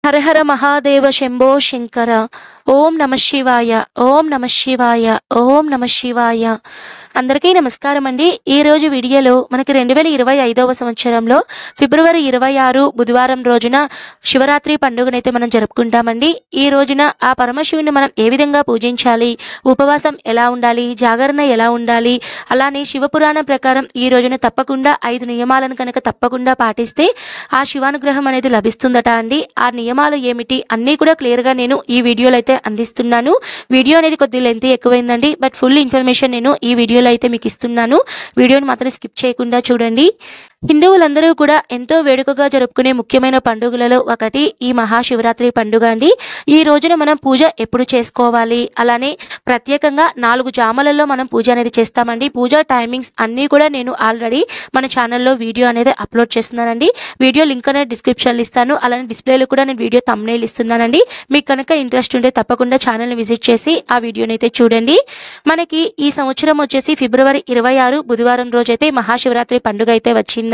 హర హర మహాదేవ శంభో శంకర. ఓం నమః శివాయ, ఓం నమః శివాయ, ఓం నమః శివాయ. అందరికీ నమస్కారం అండి. ఈ రోజు వీడియోలో మనకి 2025వ సంవత్సరంలో ఫిబ్రవరి 26 బుధవారం రోజున శివరాత్రి పండుగనైతే మనం జరుపుకుంటామండి. ఈ రోజున ఆ పరమశివుని మనం ఏ విధంగా పూజించాలి, ఉపవాసం ఎలా ఉండాలి, జాగరణ ఎలా ఉండాలి, అలానే శివపురాణం ప్రకారం ఈ రోజున తప్పకుండా 5 నియమాలను కనుక తప్పకుండా పాటిస్తే ఆ శివానుగ్రహం అనేది లభిస్తుందట అండి. ఆ నియమాలు ఏమిటి అన్నీ కూడా క్లియర్గా నేను ఈ వీడియోలో అయితే అందిస్తున్నాను. వీడియో అనేది కొద్ది లెంత్ ఎక్కువైందండి, బట్ ఫుల్ ఇన్ఫర్మేషన్ నేను ఈ వీడియోలో అయితే మీకు ఇస్తున్నాను. వీడియోని మాత్రం స్కిప్ చేయకుండా చూడండి. హిందువులందరూ కూడా ఎంతో వేడుకగా జరుపుకునే ముఖ్యమైన పండుగలలో ఒకటి ఈ మహాశివరాత్రి పండుగ అండి. ఈ రోజున మనం పూజ ఎప్పుడు చేసుకోవాలి, అలానే ప్రత్యేకంగా 4 జాములలో మనం పూజ అనేది చేస్తామండి. పూజ టైమింగ్స్ అన్నీ కూడా నేను ఆల్రెడీ మన ఛానల్లో వీడియో అనేది అప్లోడ్ చేస్తున్నానండి. వీడియో లింక్ అనేది డిస్క్రిప్షన్లో ఇస్తాను, అలానే డిస్ప్లేలో కూడా నేను వీడియో థంబ్నెయిల్ ఇస్తున్నానండి. మీకు కనుక ఇంట్రెస్ట్ ఉంటే తప్పకుండా ఛానల్ని విజిట్ చేసి ఆ వీడియోని అయితే చూడండి. మనకి ఈ సంవత్సరం వచ్చేసి ఫిబ్రవరి 26 బుధవారం రోజైతే మహాశివరాత్రి పండుగ అయితే వచ్చింది.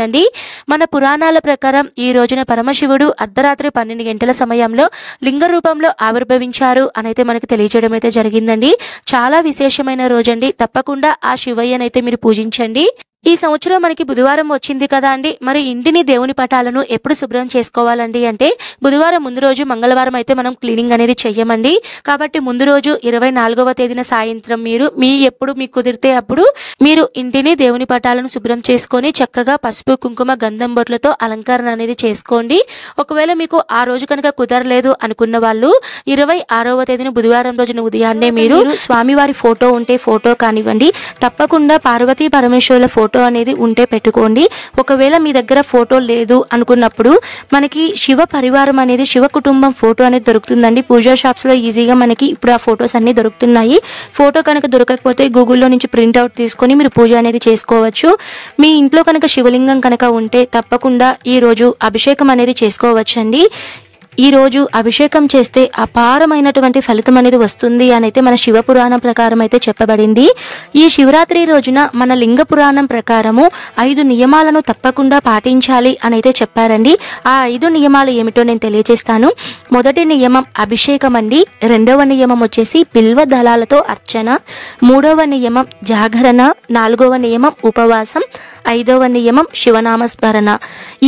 మన పురాణాల ప్రకారం ఈ రోజున పరమశివుడు అర్ధరాత్రి 12 గంటల సమయంలో లింగ రూపంలో ఆవిర్భవించారు అని అయితే మనకు తెలియజేయడం అయితే జరిగిందండి. చాలా విశేషమైన రోజండి. తప్పకుండా ఆ శివయ్యనైతే మీరు పూజించండి. ఈ సంవత్సరం మనకి బుధవారం వచ్చింది కదా అండి. మరి ఇంటిని దేవుని పటాలను ఎప్పుడు శుభ్రం చేసుకోవాలండి అంటే బుధవారం ముందు రోజు మంగళవారం అయితే మనం క్లీనింగ్ అనేది చెయ్యమండి. కాబట్టి ముందు రోజు 24వ తేదీన సాయంత్రం ఎప్పుడు మీకు కుదిరితే అప్పుడు మీరు ఇంటిని దేవుని పటాలను శుభ్రం చేసుకొని చక్కగా పసుపు కుంకుమ గంధం బొట్లతో అలంకరణ అనేది చేసుకోండి. ఒకవేళ మీకు ఆ రోజు కనుక కుదరలేదు అనుకున్న వాళ్ళు 26వ తేదీన బుధవారం రోజున ఉదయాన్నే మీరు స్వామివారి ఫోటో ఉంటే ఫోటో కానివ్వండి, తప్పకుండా పార్వతీ పరమేశ్వరుల ఫోటో అనేది ఉంటే పెట్టుకోండి. ఒకవేళ మీ దగ్గర ఫోటో లేదు అనుకున్నప్పుడు మనకి శివ పరివారం అనేది శివ కుటుంబం ఫోటో అనేది దొరుకుతుందండి. పూజా షాప్స్ లో ఈజీగా మనకి ఇప్పుడు ఆ ఫొటోస్ అన్ని దొరుకుతున్నాయి. ఫోటో కనుక దొరకకపోతే గూగుల్లో నుంచి ప్రింట్అవుట్ తీసుకొని మీరు పూజ అనేది చేసుకోవచ్చు. మీ ఇంట్లో కనుక శివలింగం కనుక ఉంటే తప్పకుండా ఈ రోజు అభిషేకం అనేది చేసుకోవచ్చండి. ఈ రోజు అభిషేకం చేస్తే అపారమైనటువంటి ఫలితం అనేది వస్తుంది అని అయితే మన శివ పురాణం ప్రకారం అయితే చెప్పబడింది. ఈ శివరాత్రి రోజున మన లింగ పురాణం ప్రకారము 5 నియమాలను తప్పకుండా పాటించాలి అని అయితే చెప్పారండి. ఆ 5 నియమాలు ఏమిటో నేను తెలియజేస్తాను. మొదటి నియమం అభిషేకం అండి. రెండవ నియమం వచ్చేసి బిల్వ దళాలతో అర్చన, మూడవ నియమం జాగరణ, నాలుగవ నియమం ఉపవాసం, 5వ నియమం శివనామస్మరణ.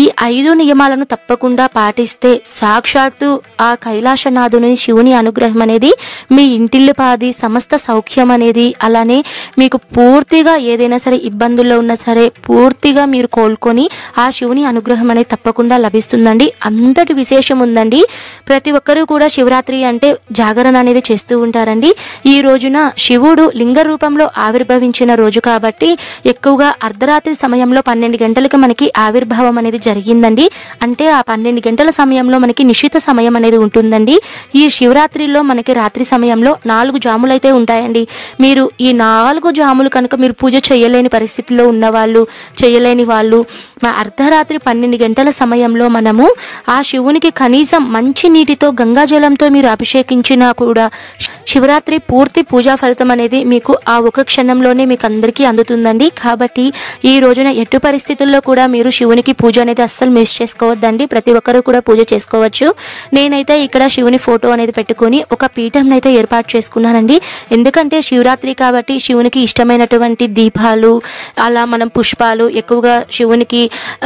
ఈ 5 నియమాలను తప్పకుండా పాటిస్తే సాక్షాత్తు ఆ కైలాసనాథుని శివుని అనుగ్రహం అనేది మీ ఇంటిల్లిపాది సమస్త సౌఖ్యం అనేది, అలానే మీకు పూర్తిగా ఏదైనా సరే ఇబ్బందుల్లో ఉన్నా సరే పూర్తిగా మీరు కోలుకొని ఆ శివుని అనుగ్రహం అనేది తప్పకుండా లభిస్తుందండి. అంతటి విశేషం ఉందండి. ప్రతి ఒక్కరూ కూడా శివరాత్రి అంటే జాగరణ అనేది చేస్తూ ఉంటారండి. ఈ రోజున శివుడు లింగ రూపంలో ఆవిర్భవించిన రోజు కాబట్టి ఎక్కువగా అర్ధరాత్రి సమయంలో 12 గంటలకు మనకి ఆవిర్భావం అనేది జరిగిందండి. అంటే ఆ 12 గంటల సమయంలో మనకి నిశిత సమయం అనేది ఉంటుందండి. ఈ శివరాత్రిలో మనకి రాత్రి సమయంలో 4 జాములు అయితే ఉంటాయండి. మీరు ఈ 4 జాములు కనుక మీరు పూజ చేయలేని పరిస్థితిలో ఉన్నవాళ్ళు, చేయలేని వాళ్ళు అర్ధరాత్రి 12 గంటల సమయంలో మనము ఆ శివునికి కనీసం మంచి నీటితో గంగాజలంతో మీరు అభిషేకించినా కూడా శివరాత్రి పూర్తి పూజా ఫలితం అనేది మీకు ఆ ఒక క్షణంలోనే మీకు అందరికీ అందుతుందండి. కాబట్టి ఈ రోజున ఎట్టి పరిస్థితుల్లో కూడా మీరు శివునికి పూజ అనేది అస్సలు మిస్ చేసుకోవద్దండి. ప్రతి ఒక్కరూ కూడా పూజ చేసుకోవచ్చు. నేనైతే ఇక్కడ శివుని ఫోటో అనేది పెట్టుకొని ఒక పీఠం అయితే ఏర్పాటు చేసుకున్నానండి. ఎందుకంటే శివరాత్రి కాబట్టి శివునికి ఇష్టమైనటువంటి దీపాలు, అలా మనం పుష్పాలు ఎక్కువగా శివునికి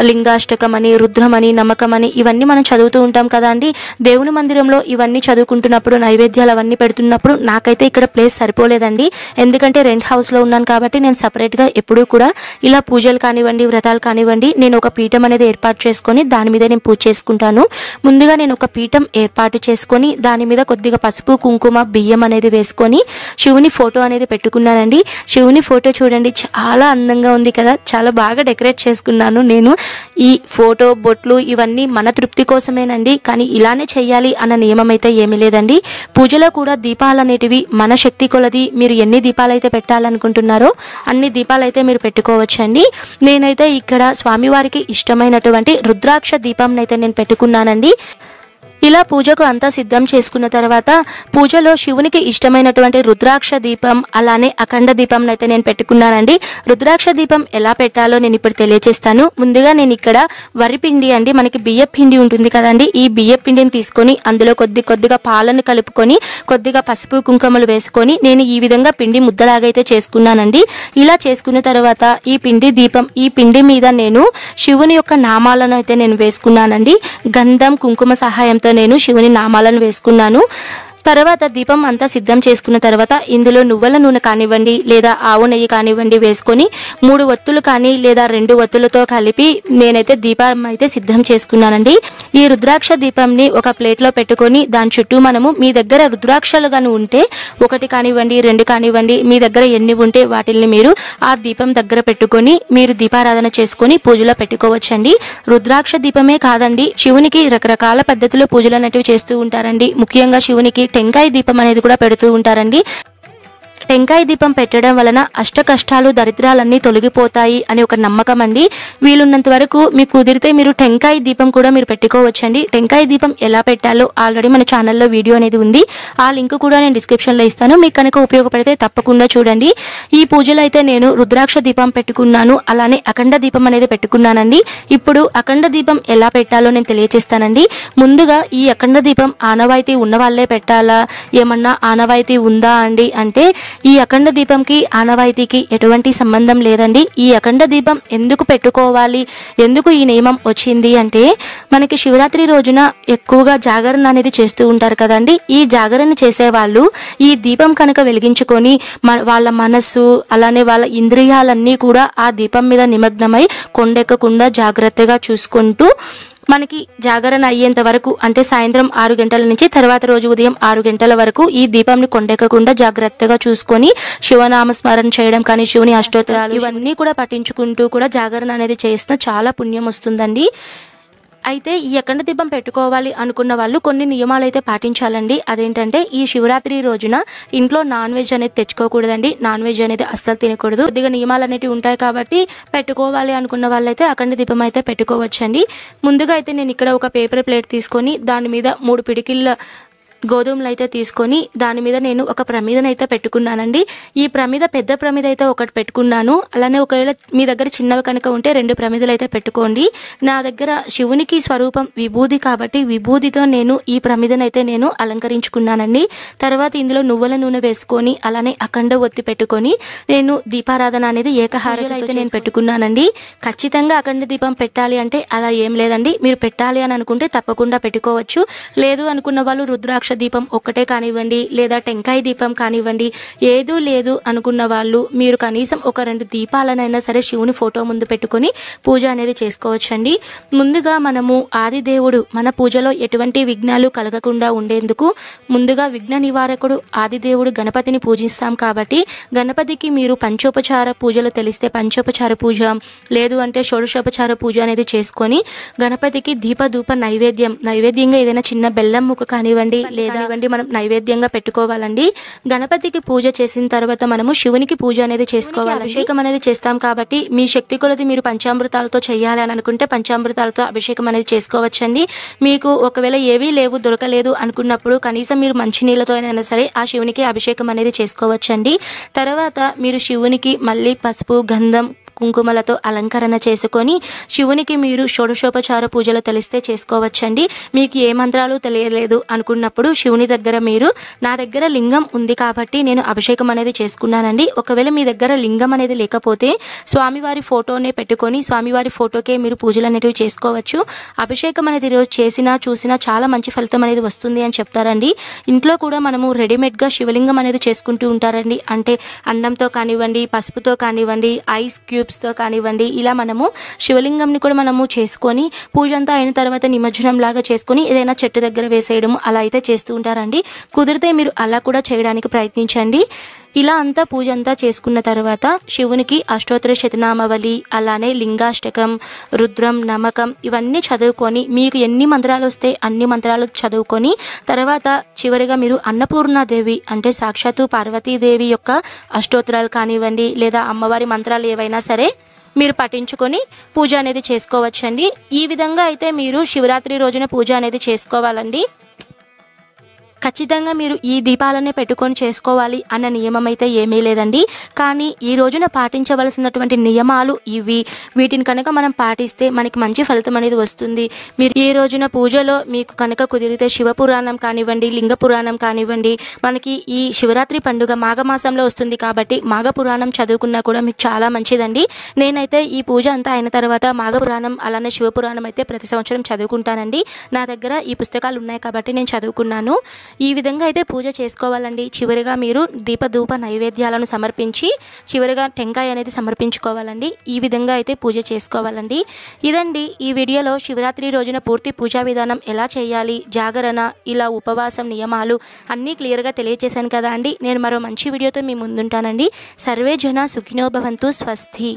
లింగాష్టకం అని, రుద్రమని, నమ్మకం అని ఇవన్నీ మనం చదువుతూ ఉంటాం కదా అండి. దేవుని మందిరంలో ఇవన్నీ చదువుకుంటున్నప్పుడు నైవేద్యాలు అవన్నీ పెడుతున్నప్పుడు నాకైతే ఇక్కడ ప్లేస్ సరిపోలేదండి. ఎందుకంటే రెంట్ హౌస్లో ఉన్నాను కాబట్టి నేను సపరేట్గా ఎప్పుడూ కూడా ఇలా పూజలు కానివ్వండి, వ్రతాలు కానివ్వండి, నేను ఒక పీఠం అనేది ఏర్పాటు చేసుకొని దాని మీద నేను పూజ చేసుకుంటాను. ముందుగా నేను ఒక పీఠం ఏర్పాటు చేసుకొని దాని మీద కొద్దిగా పసుపు కుంకుమ బియ్యం అనేది వేసుకొని శివుని ఫోటో అనేది పెట్టుకున్నానండి. శివుని ఫోటో చూడండి, చాలా అందంగా ఉంది కదా. చాలా బాగా డెకరేట్ చేసుకున్నాను నేను. ఈ ఫోటో బొట్లు ఇవన్నీ మన తృప్తి కోసమేనండి, కానీ ఇలానే చెయ్యాలి అన్న నియమం అయితే ఏమీ లేదండి. పూజలో కూడా దీపాలు అనేటివి మన శక్తి కొలది మీరు ఎన్ని దీపాలు అయితే పెట్టాలనుకుంటున్నారో అన్ని దీపాలు అయితే మీరు పెట్టుకోవచ్చండి. నేనైతే ఇక్కడ స్వామివారికి ఇష్టమైనటువంటి రుద్రాక్ష దీపం అయితే నేను పెట్టుకున్నానండి. ఇలా పూజకు అంతా సిద్ధం చేసుకున్న తర్వాత పూజలో శివునికి ఇష్టమైనటువంటి రుద్రాక్ష దీపం అలానే అఖండ దీపం అయితే నేను పెట్టుకున్నానండి. రుద్రాక్ష దీపం ఎలా పెట్టాలో నేను ఇప్పుడు తెలియజేస్తాను. ముందుగా నేను ఇక్కడ వరి పిండి అండి, మనకి బియ్య పిండి ఉంటుంది కదండి, ఈ బియ్య పిండిని తీసుకొని అందులో కొద్దిగా పాలను కలుపుకొని కొద్దిగా పసుపు కుంకుమలు వేసుకొని నేను ఈ విధంగా పిండి ముద్దలాగా అయితే చేసుకున్నానండి. ఇలా చేసుకున్న తర్వాత ఈ పిండి మీద నేను శివుని యొక్క నామాలను అయితే నేను వేసుకున్నానండి. గంధం కుంకుమ సహాయంతో నేను శివుని నామాలను వేసుకున్నాను. తర్వాత దీపం అంతా సిద్ధం చేసుకున్న తర్వాత ఇందులో నువ్వుల నూనె కానివ్వండి లేదా ఆవు నెయ్యి కానివ్వండి వేసుకొని 3 ఒత్తులు కానీ లేదా 2 ఒత్తులతో కలిపి నేనైతే దీపం అయితే సిద్ధం చేసుకున్నానండి. ఈ రుద్రాక్ష దీపంని ఒక ప్లేట్లో పెట్టుకొని దాని చుట్టూ మనము మీ దగ్గర రుద్రాక్షలు కానీ ఉంటే 1 కానివ్వండి 2 కానివ్వండి మీ దగ్గర ఎన్ని ఉంటే వాటిల్ని మీరు ఆ దీపం దగ్గర పెట్టుకొని మీరు దీపారాధన చేసుకొని పూజలో పెట్టుకోవచ్చండి. రుద్రాక్ష దీపమే కాదండి, శివునికి రకరకాల పద్ధతిలో పూజలు అనేటివి చేస్తూ ఉంటారండి. ముఖ్యంగా శివునికి టెంకాయ దీపం అనేది కూడా పెడుతూ ఉంటారండి. టెంకాయ దీపం పెట్టడం వలన అష్ట కష్టాలు దరిద్రాలన్నీ తొలగిపోతాయి అని ఒక నమ్మకం అండి. వీలున్నంత వరకు మీకు కుదిరితే మీరు టెంకాయ దీపం కూడా మీరు పెట్టుకోవచ్చండి. టెంకాయ దీపం ఎలా పెట్టాలో ఆల్రెడీ మన ఛానల్లో వీడియో అనేది ఉంది, ఆ లింక్ కూడా నేను డిస్క్రిప్షన్లో ఇస్తాను. మీకు కనుక ఉపయోగపడితే తప్పకుండా చూడండి. ఈ పూజలో అయితే నేను రుద్రాక్ష దీపం పెట్టుకున్నాను, అలానే అఖండ దీపం అనేది పెట్టుకున్నానండి. ఇప్పుడు అఖండ దీపం ఎలా పెట్టాలో నేను తెలియజేస్తానండి. ముందుగా ఈ అఖండ దీపం ఆనవాయితీ ఉన్న వాళ్ళే పెట్టాలా, ఏమన్నా ఆనవాయితీ ఉందా అండి అంటే ఈ అఖండ దీపంకి ఆనవాయితీకి ఎటువంటి సంబంధం లేదండి. ఈ అఖండ దీపం ఎందుకు పెట్టుకోవాలి, ఎందుకు ఈ నియమం వచ్చింది అంటే మనకి శివరాత్రి రోజున ఎక్కువగా జాగరణ అనేది చేస్తూ ఉంటారు కదండి. ఈ జాగరణ చేసే వాళ్ళు ఈ దీపం కనుక వెలిగించుకొని వాళ్ళ మనస్సు అలానే వాళ్ళ ఇంద్రియాలన్నీ కూడా ఆ దీపం మీద నిమగ్నమై కొండెక్కకుండా జాగ్రత్తగా చూసుకుంటూ మనకి జాగరణ అయ్యేంత వరకు అంటే సాయంత్రం 6 గంటల నుంచి తర్వాత రోజు ఉదయం 6 గంటల వరకు ఈ దీపంని కొండెక్కకుండా జాగ్రత్తగా చూసుకొని శివనామ స్మరణ చేయడం కానీ శివుని అష్టోత్తరాలు ఇవన్నీ కూడా పఠించుకుంటూ కూడా జాగరణ అనేది చేస్తే చాలా పుణ్యం వస్తుందండి. అయితే ఈ అఖండ దీపం పెట్టుకోవాలి అనుకున్న వాళ్ళు కొన్ని నియమాలు అయితే పాటించాలండి. అదేంటంటే ఈ శివరాత్రి రోజున ఇంట్లో నాన్ వెజ్ అనేది తెచ్చుకోకూడదండి. నాన్ వెజ్ అనేది అస్సలు తినకూడదు. కొద్దిగా నియమాలు అనేవి ఉంటాయి కాబట్టి పెట్టుకోవాలి అనుకున్న వాళ్ళైతే అఖండ దీపం అయితే పెట్టుకోవచ్చండి. ముందుగా అయితే నేను ఇక్కడ ఒక పేపర్ ప్లేట్ తీసుకొని దాని మీద 3 పిడికిళ్ళ గోధుమలు అయితే తీసుకొని దాని మీద నేను ఒక ప్రమిదను అయితే పెట్టుకున్నానండి. ఈ ప్రమిద పెద్ద ప్రమిద అయితే ఒకటి పెట్టుకున్నాను. అలానే ఒకవేళ మీ దగ్గర చిన్నవి కనుక ఉంటే 2 ప్రమిదలు అయితే పెట్టుకోండి. నా దగ్గర శివునికి స్వరూపం విభూది కాబట్టి విభూదితో నేను ఈ ప్రమిదను అయితే నేను అలంకరించుకున్నానండి. తర్వాత ఇందులో నువ్వుల నూనె వేసుకొని అలానే అఖండ ఒత్తి పెట్టుకొని నేను దీపారాధన అనేది ఏకహారతితో అయితే నేను పెట్టుకున్నానండి. ఖచ్చితంగా అఖండ దీపం పెట్టాలి అంటే అలా ఏం లేదండి. మీరు పెట్టాలి అని అనుకుంటే తప్పకుండా పెట్టుకోవచ్చు. లేదు అనుకున్న వాళ్ళు రుద్రాక్ష దీపం ఒక్కటే కానివ్వండి లేదా టెంకాయ దీపం కానివ్వండి, ఏదూ లేదు అనుకున్న వాళ్ళు మీరు కనీసం ఒక 2 దీపాలనైనా సరే శివుని ఫోటో ముందు పెట్టుకొని పూజ అనేది చేసుకోవచ్చండి. ముందుగా మనము ఆదిదేవుడు మన పూజలో ఎటువంటి విఘ్నాలు కలగకుండా ఉండేందుకు ముందుగా విఘ్న నివారకుడు ఆదిదేవుడు గణపతిని పూజిస్తాం కాబట్టి గణపతికి మీరు పంచోపచార పూజలు తెలిస్తే పంచోపచార పూజ లేదు అంటే షోడశోపచార పూజ అనేది చేసుకొని గణపతికి దీపధూప నైవేద్యంగా ఏదైనా చిన్న బెల్లం ముక్క కానివ్వండి లేదా మనం నైవేద్యంగా పెట్టుకోవాలండి. గణపతికి పూజ చేసిన తర్వాత మనము శివునికి పూజ అనేది చేసుకోవాలి. అభిషేకం అనేది చేస్తాం కాబట్టి మీ శక్తి కొలది మీరు పంచామృతాలతో చేయాలి అని అనుకుంటే పంచామృతాలతో అభిషేకం అనేది చేసుకోవచ్చండి. మీకు ఒకవేళ ఏవీ లేవు దొరకలేదు అనుకున్నప్పుడు కనీసం మీరు మంచినీళ్ళతో అయినా సరే ఆ శివునికి అభిషేకం అనేది చేసుకోవచ్చండి. తర్వాత మీరు శివునికి మళ్ళీ పసుపు గంధం కుంకుమలతో అలంకరణ చేసుకొని శివునికి మీరు షోడశోపచార పూజలు తెలిస్తే చేసుకోవచ్చండి. మీకు ఏ మంత్రాలు తెలియలేదు అనుకున్నప్పుడు శివుని దగ్గర మీరు నా దగ్గర లింగం ఉంది కాబట్టి నేను అభిషేకం అనేది చేసుకున్నానండి. ఒకవేళ మీ దగ్గర లింగం అనేది లేకపోతే స్వామివారి ఫోటోనే పెట్టుకొని స్వామివారి ఫోటోకే మీరు పూజలు అనేవి చేసుకోవచ్చు. అభిషేకం అనేది రోజు చేసినా చూసినా చాలా మంచి ఫలితం అనేది వస్తుంది అని చెప్తారండి. ఇంట్లో కూడా మనము రెడీమేడ్గా శివలింగం అనేది చేసుకుంటూ ఉంటారండి. అంటే అన్నంతో కానివ్వండి పసుపుతో కానివ్వండి ఐస్ క్యూబ్స్తో కానివ్వండి ఇలా మనము శివలింగంని కూడా మనము చేసుకొని పూజ అంతా అయిన తర్వాత నిమజ్జనం లాగా చేసుకొని ఏదైనా చెట్టు దగ్గర వేసేయడం అలా అయితే చేస్తూ ఉంటారండి. కుదిరితే మీరు అలా కూడా చేయడానికి ప్రయత్నించండి. ఇలా అంతా పూజ అంతా చేసుకున్న తర్వాత శివునికి అష్టోత్తర శతనామావళి అలానే లింగాష్టకం రుద్రం నమకం ఇవన్నీ చదువుకొని మీకు ఎన్ని మంత్రాలు వస్తే అన్ని మంత్రాలు చదువుకొని తర్వాత చివరిగా మీరు అన్నపూర్ణాదేవి అంటే సాక్షాత్తు పార్వతీదేవి యొక్క అష్టోత్తరాలు కానివ్వండి లేదా అమ్మవారి మంత్రాలు ఏవైనా సరే మీరు పఠించుకొని పూజ అనేది చేసుకోవచ్చండి. ఈ విధంగా అయితే మీరు శివరాత్రి రోజున పూజ అనేది చేసుకోవాలండి. ఖచ్చితంగా మీరు ఈ దీపాలనే పెట్టుకొని చేసుకోవాలి అన్న నియమం అయితే ఏమీ లేదండి. కానీ ఈ రోజున పాటించవలసినటువంటి నియమాలు ఇవి. వీటిని కనుక మనం పాటిస్తే మనకి మంచి ఫలితం అనేది వస్తుంది. మీరు ఈ రోజున పూజలో మీకు కనుక కుదిరితే శివపురాణం కానివ్వండి, లింగ పురాణం కానివ్వండి, మనకి ఈ శివరాత్రి పండుగ మాఘమాసంలో వస్తుంది కాబట్టి మాఘ పురాణం చదువుకున్నా కూడా మీకు చాలా మంచిదండి. నేనైతే ఈ పూజ అంతా అయిన తర్వాత మాఘ పురాణం అలానే శివపురాణం అయితే ప్రతి సంవత్సరం చదువుకుంటానండి. నా దగ్గర ఈ పుస్తకాలు ఉన్నాయి కాబట్టి నేను చదువుకున్నాను. ఈ విధంగా అయితే పూజ చేసుకోవాలండి. చివరిగా మీరు దీపధూప నైవేద్యాలను సమర్పించి చివరిగా టెంకాయ అనేది సమర్పించుకోవాలండి. ఈ విధంగా అయితే పూజ చేసుకోవాలండి. ఇదండి ఈ వీడియోలో శివరాత్రి రోజున పూర్తి పూజా విధానం ఎలా చేయాలి, జాగరణ, ఇలా ఉపవాసం నియమాలు అన్నీ క్లియర్గా తెలియజేశాను కదా అండి. నేను మరో మంచి వీడియోతో మీ ముందుంటానండి. సర్వే జన సుఖినో భవంతు. స్వస్తి.